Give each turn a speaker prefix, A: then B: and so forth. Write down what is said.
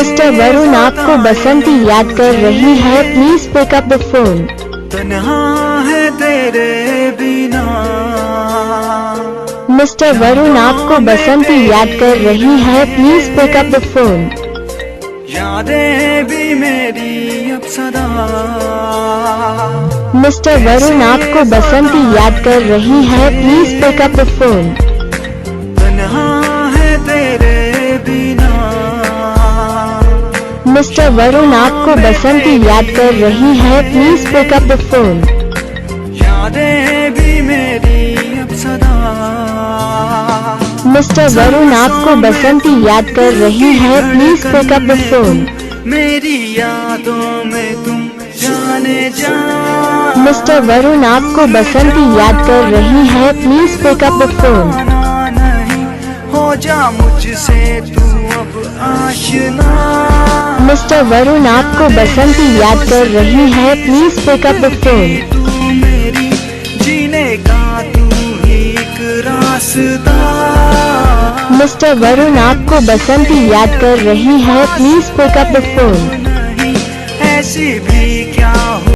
A: Mister Varun आपको बसंती याद कर रही है, please pick up the phone.
B: तन्हा है तेरे बिना।
A: मिस्टर वरुण आपको बसंती याद कर रही है, please pick up the phone.
B: यादें भी मेरी अब सदा।
A: मिस्टर वरुण आपको बसंती याद कर रही है, please pick up the phone.
B: तन्हा है तेरे बिना।
A: मिस्टर वरुण आपको बसंती याद कर रही है, please pick up the phone.
B: यादें भी मेरी अब सदा।
A: मिस्टर वरुण आपको बसंती याद कर रही है, please pick up the phone.
B: मेरी यादों में तुम जाने जा।
A: मिस्टर वरुण आपको बसंती याद कर रही है, please pick up the phone.
B: नहीं हो जा मुझसे तू अब आशना।
A: मिस्टर वरुण आपको बसंती याद कर रही है, please pick up the phone.
B: तू मेरी जीने का तू ही एक रास्ता।
A: मिस्टर वरुण आपको बसंती याद कर रही है, please pick up the phone.
B: नहीं ऐसी भी क्या